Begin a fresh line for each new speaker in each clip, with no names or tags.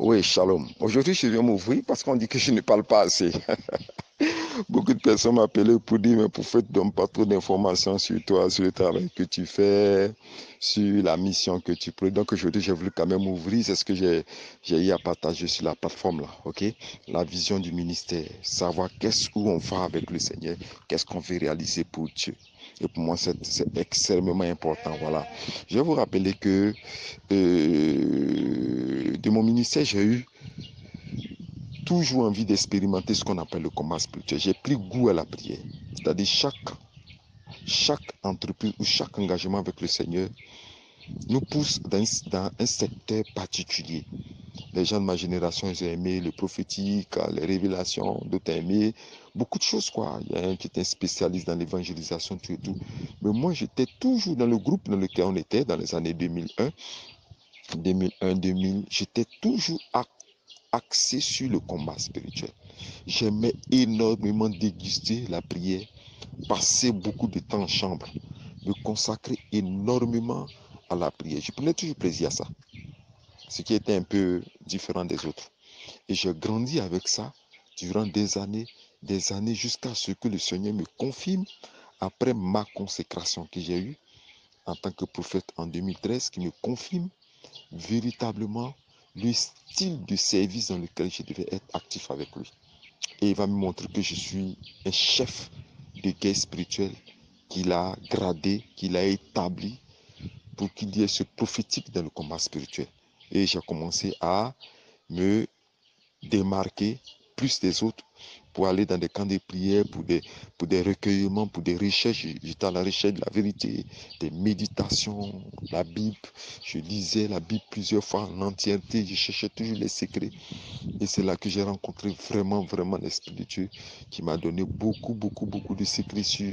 Oui, shalom. Aujourd'hui, je viens m'ouvrir parce qu'on dit que je ne parle pas assez. Beaucoup de personnes m'appellent pour dire, mais pour faire, donne pas trop d'informations sur toi, sur le travail que tu fais, sur la mission que tu prends. Donc aujourd'hui, j'ai voulu quand même ouvrir. C'est ce que j'ai eu à partager sur la plateforme là, ok? La vision du ministère, savoir qu'est-ce où on va avec le Seigneur, qu'est-ce qu'on veut réaliser pour Dieu. Et pour moi, c'est extrêmement important. Voilà. Je vais vous rappeler que de mon ministère, j'ai eu toujours envie d'expérimenter ce qu'on appelle le combat spirituel. J'ai pris goût à la prière. C'est-à-dire chaque entreprise ou chaque engagement avec le Seigneur nous pousse dans un secteur particulier. Les gens de ma génération, ils ont aimé le prophétique, les révélations, d'autres ont aimé beaucoup de choses, quoi. Il y a un qui était spécialiste dans l'évangélisation, tout et tout. Mais moi, j'étais toujours dans le groupe dans lequel on était, dans les années 2000, j'étais toujours axé sur le combat spirituel. J'aimais énormément déguster la prière, passer beaucoup de temps en chambre, me consacrer énormément à la prière. Je prenais toujours plaisir à ça, ce qui était un peu différent des autres. Et j'ai grandi avec ça durant des années jusqu'à ce que le Seigneur me confirme après ma consécration que j'ai eue en tant que prophète en 2013, qui me confirme véritablement le style de service dans lequel je devais être actif avec lui. Et il va me montrer que je suis un chef de guerre spirituelle qu'il a gradé, qu'il a établi pour qu'il y ait ce prophétique dans le combat spirituel. Et j'ai commencé à me démarquer plus des autres pour aller dans des camps de prière, pour des recueillements, pour des recherches. J'étais à la recherche de la vérité, des méditations, la Bible. Je lisais la Bible plusieurs fois en entièreté. Je cherchais toujours les secrets. Et c'est là que j'ai rencontré vraiment l'Esprit de Dieu qui m'a donné beaucoup de secrets sur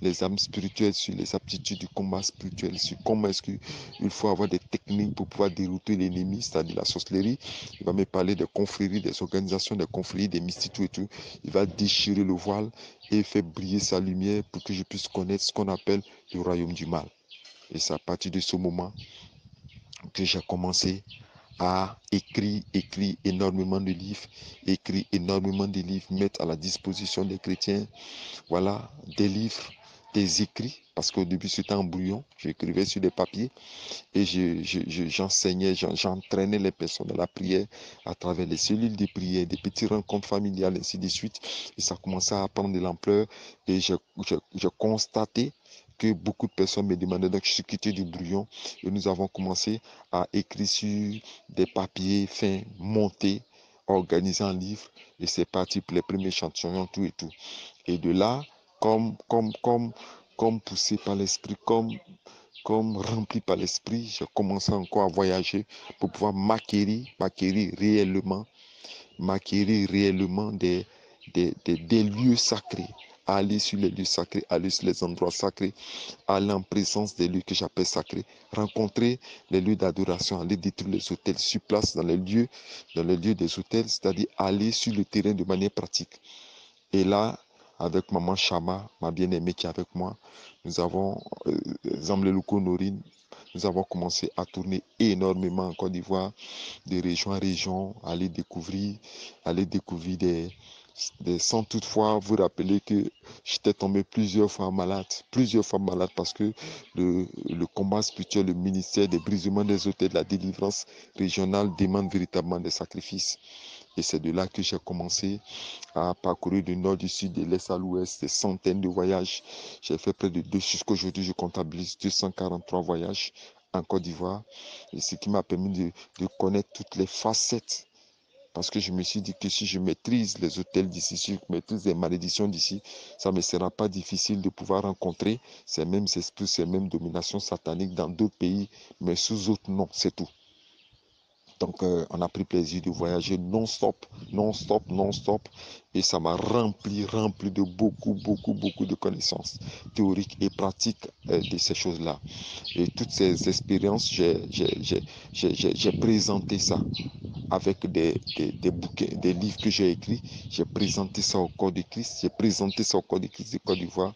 les âmes spirituelles, sur les aptitudes du combat spirituel, sur comment est-ce qu'il faut avoir des techniques pour pouvoir dérouter l'ennemi, c'est-à-dire la sorcellerie. Il va me parler des confréries, des organisations, des confréries, des mystiques, tout et tout. Il va déchirer le voile et faire briller sa lumière pour que je puisse connaître ce qu'on appelle le royaume du mal. Et c'est à partir de ce moment que j'ai commencé a écrit énormément de livres, mettre à la disposition des chrétiens, voilà, des livres, des écrits, parce qu'au début c'était en brouillon, j'écrivais sur des papiers et j'enseignais, j'entraînais les personnes à la prière à travers les cellules de prière, des petites rencontres familiales, ainsi de suite, et ça commençait à prendre de l'ampleur et j'ai constaté que beaucoup de personnes me demandaient, donc je suis quitté du brouillon et nous avons commencé à écrire sur des papiers fins, montés, organisés en livres et c'est parti pour les premiers échantillons, tout et tout. Et de là, comme poussé par l'esprit, comme rempli par l'esprit, j'ai commencé encore à voyager pour pouvoir m'acquérir réellement des lieux sacrés, aller sur les lieux sacrés, aller sur les endroits sacrés, aller en présence des lieux que j'appelle sacrés, rencontrer les lieux d'adoration, aller détruire les hôtels sur place dans les lieux des hôtels, c'est-à-dire aller sur le terrain de manière pratique. Et là, avec maman Chama, ma bien-aimée qui est avec moi, nous avons, Zamlelouko Norine, nous avons commencé à tourner énormément en Côte d'Ivoire, de région en région, aller découvrir sans toutefois vous rappeler que j'étais tombé plusieurs fois malade parce que le combat spirituel, le ministère des brisements des hôtels, de la délivrance régionale demande véritablement des sacrifices. Et c'est de là que j'ai commencé à parcourir du nord, du sud, de l'est à l'ouest, des centaines de voyages. J'ai fait près de deux, jusqu'aujourd'hui, je comptabilise 243 voyages en Côte d'Ivoire. Et ce qui m'a permis de connaître toutes les facettes. Parce que je me suis dit que si je maîtrise les hôtels d'ici, si je maîtrise les malédictions d'ici, ça ne me sera pas difficile de pouvoir rencontrer ces mêmes esprits, ces mêmes dominations sataniques dans d'autres pays, mais sous autres noms, c'est tout. Donc, on a pris plaisir de voyager non-stop. Et ça m'a rempli de beaucoup de connaissances théoriques et pratiques de ces choses-là. Et toutes ces expériences, j'ai présenté ça avec des bouquins, des livres que j'ai écrits. J'ai présenté ça au corps de Christ. J'ai présenté ça au corps de Christ de Côte d'Ivoire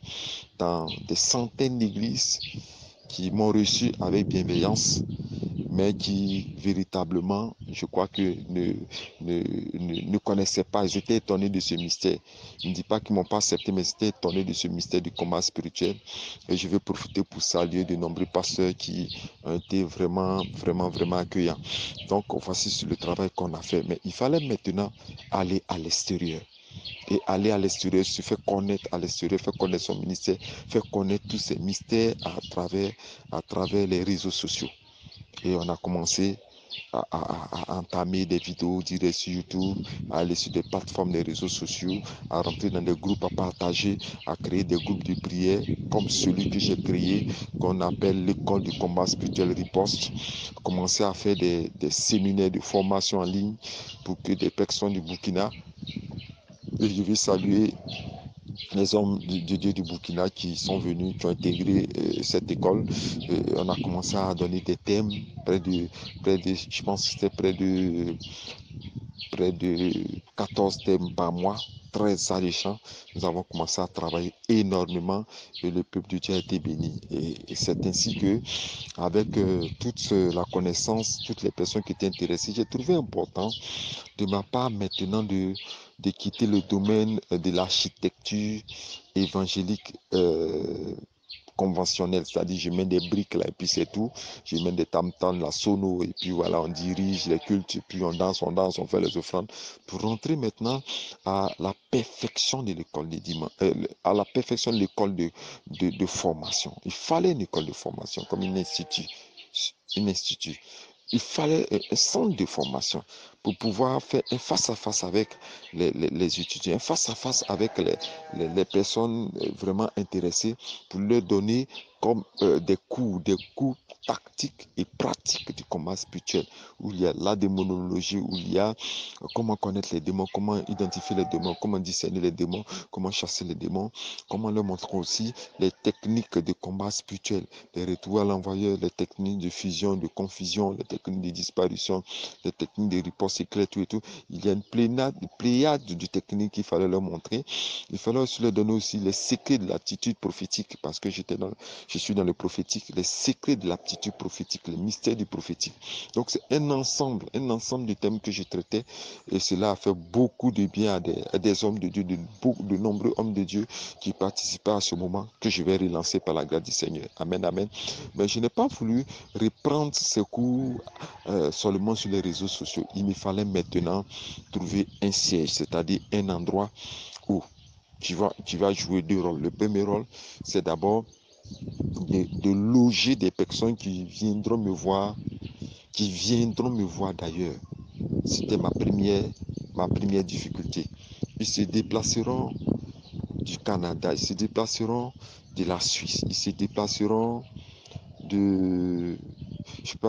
dans des centaines d'églises qui m'ont reçu avec bienveillance, mais qui véritablement, je crois que ne connaissaient pas. Ils étaient étonnés de ce mystère. Je ne dis pas qu'ils ne m'ont pas accepté, mais ils étaient étonnés de ce mystère du combat spirituel. Et je vais profiter pour saluer de nombreux pasteurs qui ont été vraiment, vraiment, vraiment accueillants. Donc, voici sur le travail qu'on a fait. Mais il fallait maintenant aller à l'extérieur. Et aller à l'extérieur, se faire connaître à l'extérieur, faire connaître son ministère, faire connaître tous ces mystères à travers les réseaux sociaux. Et on a commencé à entamer des vidéos directes sur YouTube, à aller sur des plateformes des réseaux sociaux, à rentrer dans des groupes, à partager, à créer des groupes de prière comme celui que j'ai créé, qu'on appelle l'école du combat spirituel Riposte. Commencer à faire des séminaires de formation en ligne pour que des personnes du Burkina, et je vais saluer les hommes de Dieu du Burkina qui sont venus, qui ont intégré cette école. On a commencé à donner des thèmes, je pense que c'était près de 14 thèmes par mois, très alléchants. Nous avons commencé à travailler énormément et le peuple de Dieu a été béni. Et c'est ainsi que, avec toute la connaissance, toutes les personnes qui étaient intéressées, j'ai trouvé important de ma part maintenant de quitter le domaine de l'architecture évangélique conventionnelle, c'est-à-dire je mets des briques là et puis c'est tout, je mets des tam-tams, la sono et puis voilà, on dirige les cultes et puis on danse, on fait les offrandes pour rentrer maintenant à la perfection de l'école des dimanches, à la perfection de l'école de formation. Il fallait une école de formation comme un institut. Il fallait un centre de formation pour pouvoir faire un face-à-face avec les étudiants, un face-à-face avec les personnes vraiment intéressées pour leur donner comme des cours tactiques et pratiques du combat spirituel, où il y a la démonologie, où il y a comment connaître les démons, comment identifier les démons, comment discerner les démons, comment chasser les démons, comment leur montrer aussi les techniques de combat spirituel, les retours à l'envoyeur, les techniques de fusion, de confusion, les techniques de disparition, les techniques de riposte éclair, tout et tout. Il y a une pléiade de techniques qu'il fallait leur montrer. Il fallait aussi leur donner aussi les secrets de l'aptitude prophétique, parce que je suis dans le prophétique, les secrets de l'aptitude prophétique, les mystères du prophétique. Donc c'est un ensemble de thèmes que je traitais, et cela a fait beaucoup de bien à des hommes de Dieu, de nombreux hommes de Dieu qui participaient à ce moment que je vais relancer par la grâce du Seigneur. Amen, amen. Mais je n'ai pas voulu reprendre ces cours seulement sur les réseaux sociaux. Il me fallait maintenant trouver un siège, c'est-à-dire un endroit où tu vas jouer deux rôles. Le premier rôle, c'est d'abord de loger des personnes qui viendront me voir d'ailleurs. C'était ma première difficulté. Ils se déplaceront du Canada, ils se déplaceront de la Suisse, ils se déplaceront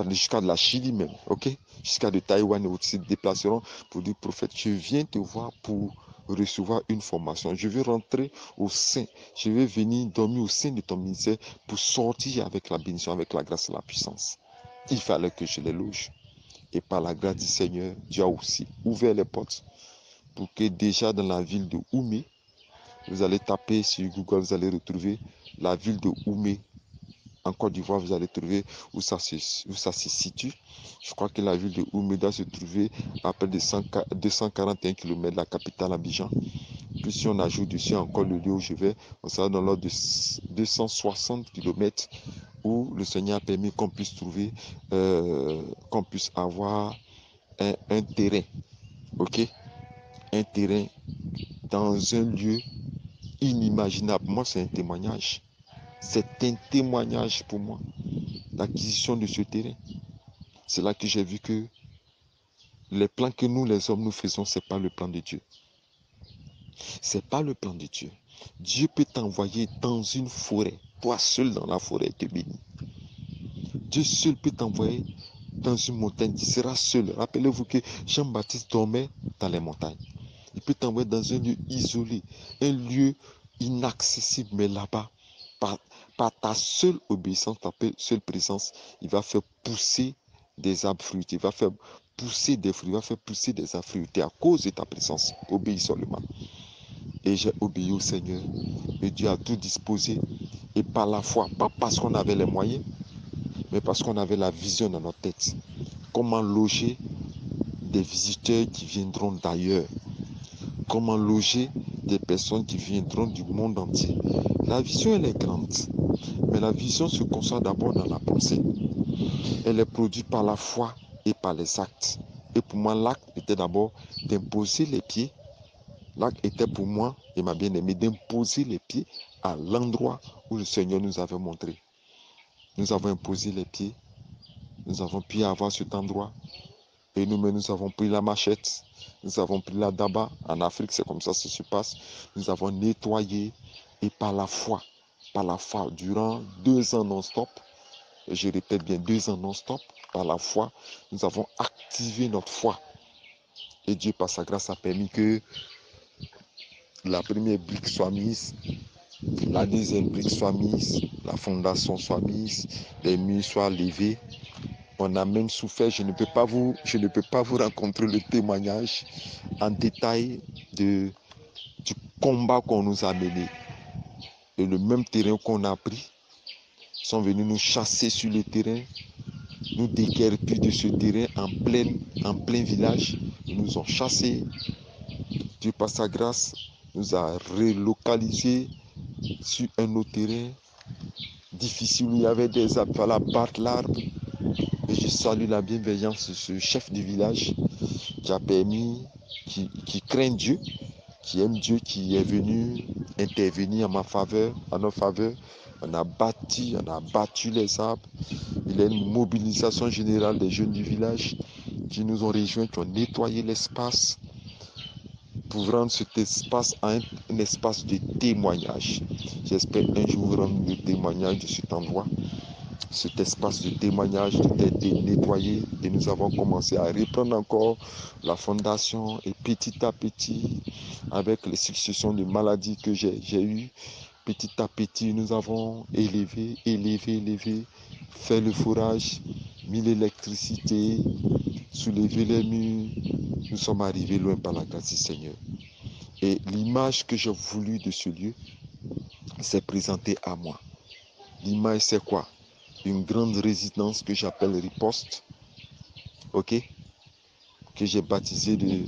jusqu'à de la Chili même, ok? Jusqu'à de Taïwan, ils se déplaceront pour dire, prophète, je viens te voir pour recevoir une formation. Je vais rentrer au sein, je vais venir dormir au sein de ton ministère pour sortir avec la bénédiction, avec la grâce et la puissance. Il fallait que je les loge. Et par la grâce du Seigneur, Dieu a aussi ouvert les portes pour que déjà dans la ville de Oumé, vous allez taper sur Google, vous allez retrouver la ville de Oumé en Côte d'Ivoire, vous allez trouver où ça se situe. Je crois que la ville de Oumé doit se trouver à près de 241 km de la capitale Abidjan. Puis si on ajoute dessus encore le lieu où je vais, on sera dans l'ordre de 260 km où le Seigneur a permis qu'on puisse trouver, qu'on puisse avoir un terrain, ok? Un terrain dans un lieu inimaginable. Moi, c'est un témoignage. C'est un témoignage pour moi, l'acquisition de ce terrain. C'est là que j'ai vu que les plans que nous, les hommes, nous faisons, ce n'est pas le plan de Dieu. Ce n'est pas le plan de Dieu. Dieu peut t'envoyer dans une forêt. Toi seul dans la forêt, te bénis. Dieu seul peut t'envoyer dans une montagne. Tu seras seul. Rappelez-vous que Jean-Baptiste dormait dans les montagnes. Il peut t'envoyer dans un lieu isolé, un lieu inaccessible, mais là-bas, par ta seule obéissance, ta seule présence, il va faire pousser des arbres fruitiers, il va faire pousser des fruits, il va faire pousser des arbres fruitiers à cause de ta présence. Obéis seulement. Et j'ai obéi au Seigneur. Et Dieu a tout disposé. Et par la foi, pas parce qu'on avait les moyens, mais parce qu'on avait la vision dans notre tête. Comment loger des visiteurs qui viendront d'ailleurs? Comment loger des personnes qui viendront du monde entier? La vision, elle est grande, mais la vision se concentre d'abord dans la pensée. Elle est produite par la foi et par les actes. Et pour moi, l'acte était d'abord d'imposer les pieds. L'acte était pour moi, et ma bien-aimée, d'imposer les pieds à l'endroit où le Seigneur nous avait montré. Nous avons imposé les pieds. Nous avons pu avoir cet endroit. Et nous-mêmes, nous avons pris la machette. Nous avons pris la daba. En Afrique, c'est comme ça que ça se passe. Nous avons nettoyé. Et par la foi, durant 2 ans non-stop, et je répète bien 2 ans non-stop, par la foi, nous avons activé notre foi. Et Dieu, par sa grâce, a permis que la première brique soit mise, la deuxième brique soit mise, la fondation soit mise, les murs soient levés. On a même souffert, je ne peux pas vous raconter le témoignage en détail du combat qu'on nous a mené. Et le même terrain qu'on a pris, sont venus nous chasser sur le terrain, nous déguerpir de ce terrain en plein village. Ils nous ont chassés. Dieu, par sa grâce, nous a relocalisés sur un autre terrain difficile où il y avait des arbres. Il fallait abattre l'arbre. Et je salue la bienveillance de ce chef du village qui a permis, qui craint Dieu, qui aime Dieu, qui est venu intervenir en ma faveur, en notre faveur. On a battu les arbres. Il y a une mobilisation générale des jeunes du village qui nous ont rejoints, qui ont nettoyé l'espace pour rendre cet espace un espace de témoignage. J'espère un jour rendre le témoignage de cet endroit. Cet espace de témoignage a été nettoyé et nous avons commencé à reprendre encore la fondation et petit à petit, avec les successions de maladies que j'ai eues, petit à petit, nous avons élevé, fait le forage, mis l'électricité, soulevé les murs. Nous sommes arrivés loin par la grâce du Seigneur. Et l'image que j'ai voulu de ce lieu s'est présentée à moi. L'image, c'est quoi? Une grande résidence que j'appelle Riposte, ok, que j'ai baptisé de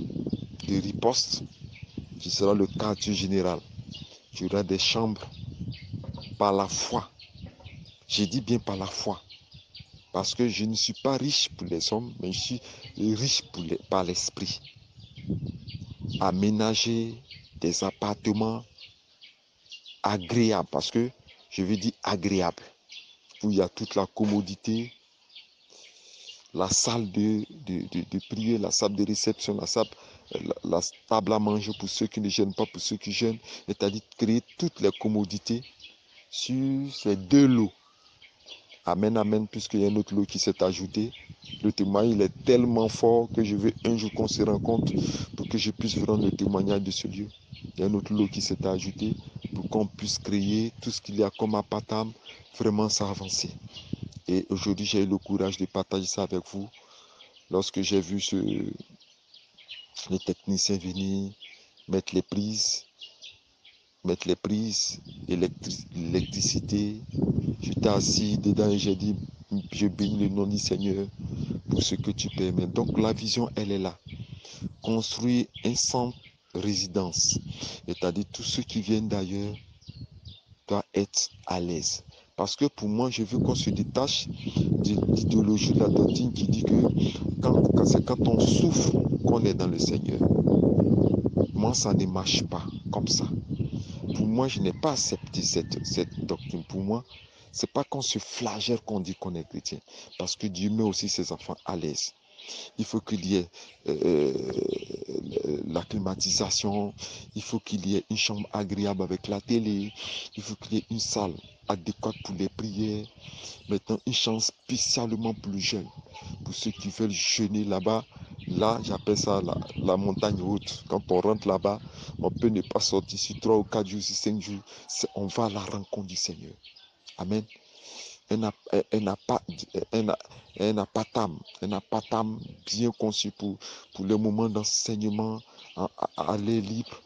Riposte, qui sera le quartier général. Il y aura des chambres par la foi. J'ai dit bien par la foi, parce que je ne suis pas riche pour les hommes, mais je suis riche par l'esprit. Aménager des appartements agréables, parce que je veux dire agréable, où il y a toute la commodité, la salle de prière, la salle de réception, la table à manger pour ceux qui ne gênent pas, pour ceux qui gênent, c'est-à-dire créer toutes les commodités sur ces 2 lots. Amen, amen, puisqu'il y a un autre lot qui s'est ajouté. Le témoignage il est tellement fort que je veux un jour qu'on se rencontre pour que je puisse vous rendre le témoignage de ce lieu. Il y a un autre lot qui s'est ajouté pour qu'on puisse créer tout ce qu'il y a comme appartement, vraiment ça avancer. Et aujourd'hui, j'ai eu le courage de partager ça avec vous. Lorsque j'ai vu les techniciens venir mettre les prises, l'électricité, j'étais assis dedans et j'ai dit, je bénis le nom du Seigneur pour ce que tu permets. Donc la vision, elle est là. Construire un centre résidence, c'est-à-dire tous ceux qui viennent d'ailleurs doivent être à l'aise. Parce que pour moi, je veux qu'on se détache de l'idéologie de la doctrine qui dit que c'est quand on souffre qu'on est dans le Seigneur. Moi, ça ne marche pas comme ça. Pour moi, je n'ai pas accepté cette doctrine. Pour moi, c'est pas qu'on se flagelle qu'on dit qu'on est chrétien. Parce que Dieu met aussi ses enfants à l'aise. Il faut qu'il y ait la climatisation, il faut qu'il y ait une chambre agréable avec la télé, il faut qu'il y ait une salle adéquate pour les prières. Maintenant, une chambre spécialement pour les jeunes, pour ceux qui veulent jeûner là-bas. Là, j'appelle ça la montagne haute. Quand on rentre là-bas, on peut ne pas sortir sur 3 ou 4 jours, sur 5 jours. On va à la rencontre du Seigneur. Amen. Un appartement bien conçu pour le moment d'enseignement à l'air libre.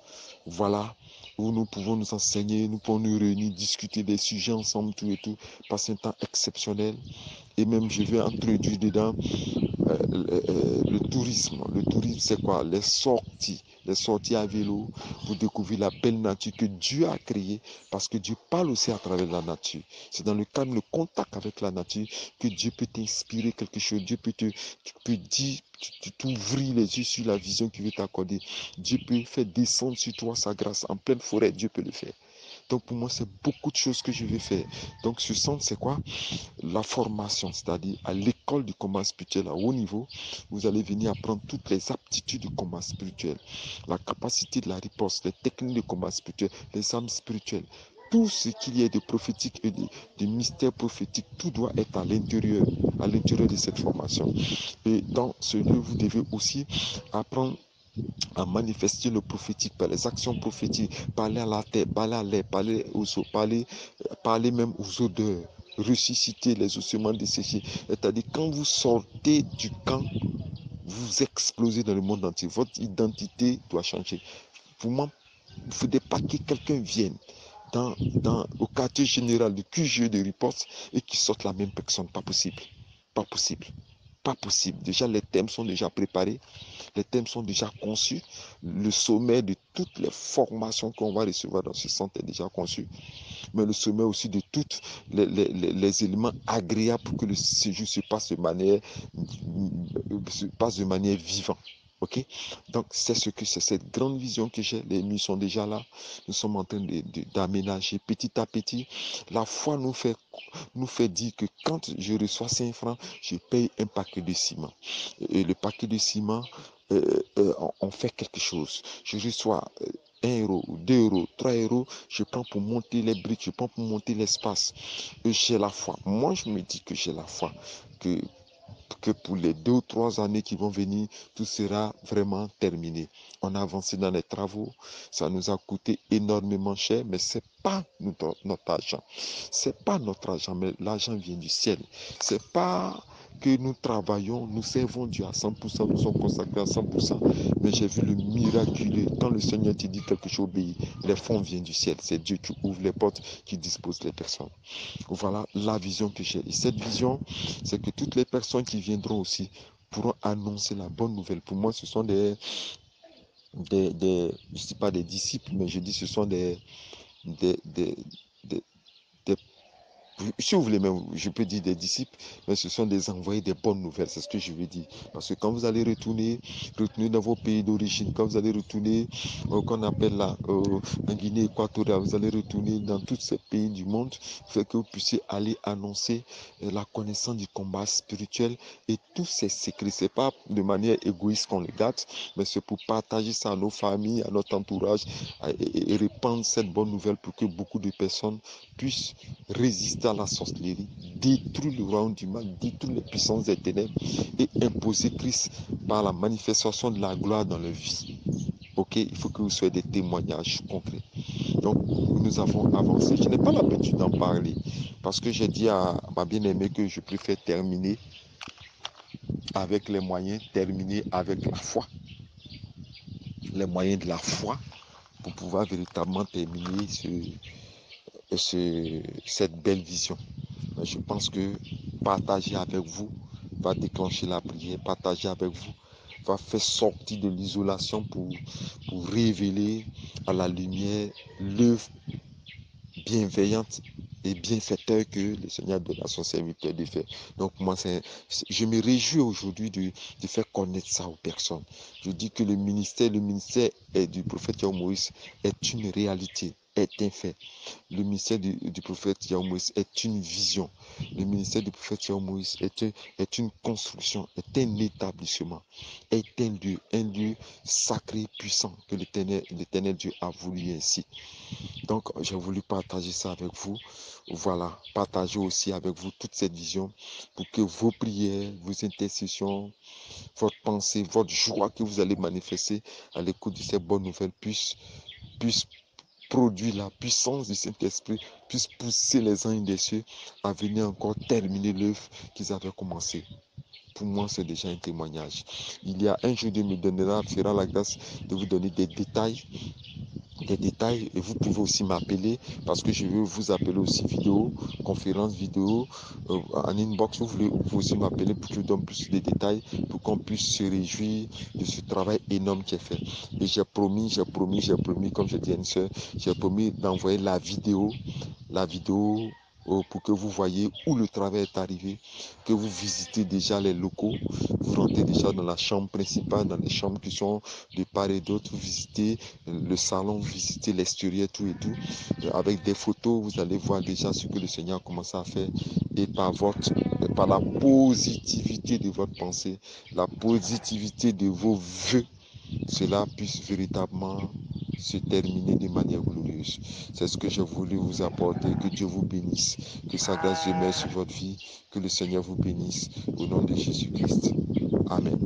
Voilà, où nous pouvons nous enseigner, nous pouvons nous réunir, discuter des sujets ensemble, tout et tout, passer un temps exceptionnel. Et même, je vais introduire dedans le tourisme. Le tourisme, c'est quoi? Les sorties à vélo pour découvrir la belle nature que Dieu a créée, parce que Dieu parle aussi à travers la nature. C'est dans le cadre, le contact avec la nature que Dieu peut t'inspirer quelque chose. Dieu peut dire, t'ouvrir les yeux sur la vision qu'il veut t'accorder. Dieu peut faire descendre sur toi sa grâce en pleine forêt. Dieu peut le faire. Donc pour moi, c'est beaucoup de choses que je vais faire. Donc ce centre, c'est quoi? La formation, c'est-à-dire à l'école du combat spirituel à haut niveau, vous allez venir apprendre toutes les aptitudes du combat spirituel, la capacité de la riposte, les techniques de combat spirituel, les armes spirituelles. Tout ce qu'il y a de prophétique et de mystère prophétique, tout doit être à l'intérieur de cette formation. Et dans ce lieu, vous devez aussi apprendre à manifester le prophétique par les actions prophétiques, parler à la terre, parler à l'air, parler aux eaux, parler même aux odeurs, ressusciter les ossements desséchés. C'est-à-dire, quand vous sortez du camp, vous explosez dans le monde entier. Votre identité doit changer. Pour moi, il ne faudrait pas que quelqu'un vienne au quartier général du QG de riposte et qu'il sorte la même personne. Pas possible. Pas possible. Pas possible. Déjà, les thèmes sont déjà préparés. Les thèmes sont déjà conçus. Le sommet de toutes les formations qu'on va recevoir dans ce centre est déjà conçu. Mais le sommet aussi de tous les éléments agréables pour que le séjour se passe de manière vivante. Ok, donc c'est cette grande vision que j'ai. Les nuits sont déjà là. Nous sommes en train d'aménager petit à petit. La foi nous fait dire que quand je reçois 5 francs, je paye un paquet de ciment. Et le paquet de ciment, on fait quelque chose. Je reçois 1 euro, 2 euros, 3 euros, je prends pour monter les briques, je prends pour monter l'espace. J'ai la foi. Moi, je me dis que j'ai la foi. Que pour les 2 ou 3 années qui vont venir, tout sera vraiment terminé. On a avancé dans les travaux, ça nous a coûté énormément cher, mais c'est pas notre argent. C'est pas notre argent, mais l'argent vient du ciel. C'est pas que nous travaillons, nous servons Dieu à 100%, nous sommes consacrés à 100%, mais j'ai vu le miraculeux. Quand le Seigneur te dit quelque chose, obéit. Les fonds viennent du ciel. C'est Dieu qui ouvre les portes, qui dispose les personnes. Voilà la vision que j'ai. Et cette vision, c'est que toutes les personnes qui viendront aussi pourront annoncer la bonne nouvelle. Pour moi, ce sont je ne dis pas des disciples, mais je dis ce sont des, des, des, des si vous voulez même, je peux dire des disciples, mais ce sont des envoyés des bonnes nouvelles, c'est ce que je veux dire. Parce que quand vous allez retourner dans vos pays d'origine, quand vous allez retourner, qu'on appelle là, en Guinée équatoriale, vous allez retourner dans tous ces pays du monde, fait que vous puissiez aller annoncer la connaissance du combat spirituel et tous ces secrets. C'est pas de manière égoïste qu'on les gâte, mais c'est pour partager ça à nos familles, à notre entourage et répandre cette bonne nouvelle pour que beaucoup de personnes puissent résister à la sorcellerie, détruire le royaume du mal, détruire les puissances des ténèbres et imposer Christ par la manifestation de la gloire dans leur vie. Ok, il faut que vous soyez des témoignages concrets. Donc, nous avons avancé. Je n'ai pas l'habitude d'en parler parce que j'ai dit à ma bien-aimée que je préfère terminer avec les moyens, terminer avec la foi. Les moyens de la foi pour pouvoir véritablement terminer cette belle vision. Je pense que partager avec vous va déclencher la prière, partager avec vous va faire sortir de l'isolation pour révéler à la lumière l'œuvre bienveillante et bienfaiteur que le Seigneur donne à son serviteur de faire. Donc moi, je me réjouis aujourd'hui de faire connaître ça aux personnes. Je dis que le ministère du prophète Yahweh Moïse est une réalité, est un fait. Le ministère du prophète Yahweh Moïse est une vision. Le ministère du prophète Yahweh Moïse est une construction, est un établissement, est un lieu sacré, puissant que l'Éternel Dieu a voulu ainsi. Donc, j'ai voulu partager ça avec vous. Voilà, partager aussi avec vous toute cette vision pour que vos prières, vos intercessions, votre pensée, votre joie que vous allez manifester à l'écoute de ces bonnes nouvelles puissent produire la puissance du Saint-Esprit, puisse pousser les anges des cieux à venir encore terminer l'œuvre qu'ils avaient commencé. Pour moi, c'est déjà un témoignage. Il y a un jour, Dieu me donnera, fera la grâce de vous donner des détails des détails, et vous pouvez aussi m'appeler parce que je veux vous appeler aussi vidéo, conférence vidéo, en inbox, vous pouvez aussi m'appeler pour que je vous donne plus de détails, pour qu'on puisse se réjouir de ce travail énorme qui est fait. Et j'ai promis, comme je dis à une soeur, j'ai promis d'envoyer la vidéo pour que vous voyez où le travail est arrivé, que vous visitez déjà les locaux, vous rentrez déjà dans la chambre principale, dans les chambres qui sont de part et d'autre, vous visitez le salon, vous visitez l'extérieur, tout et tout. Avec des photos, vous allez voir déjà ce que le Seigneur a commencé à faire. Et par la positivité de votre pensée, la positivité de vos vœux, cela puisse véritablement se terminer de manière glorieuse. C'est ce que j'ai voulu vous apporter. Que Dieu vous bénisse. Que sa grâce demeure sur votre vie. Que le Seigneur vous bénisse. Au nom de Jésus-Christ. Amen.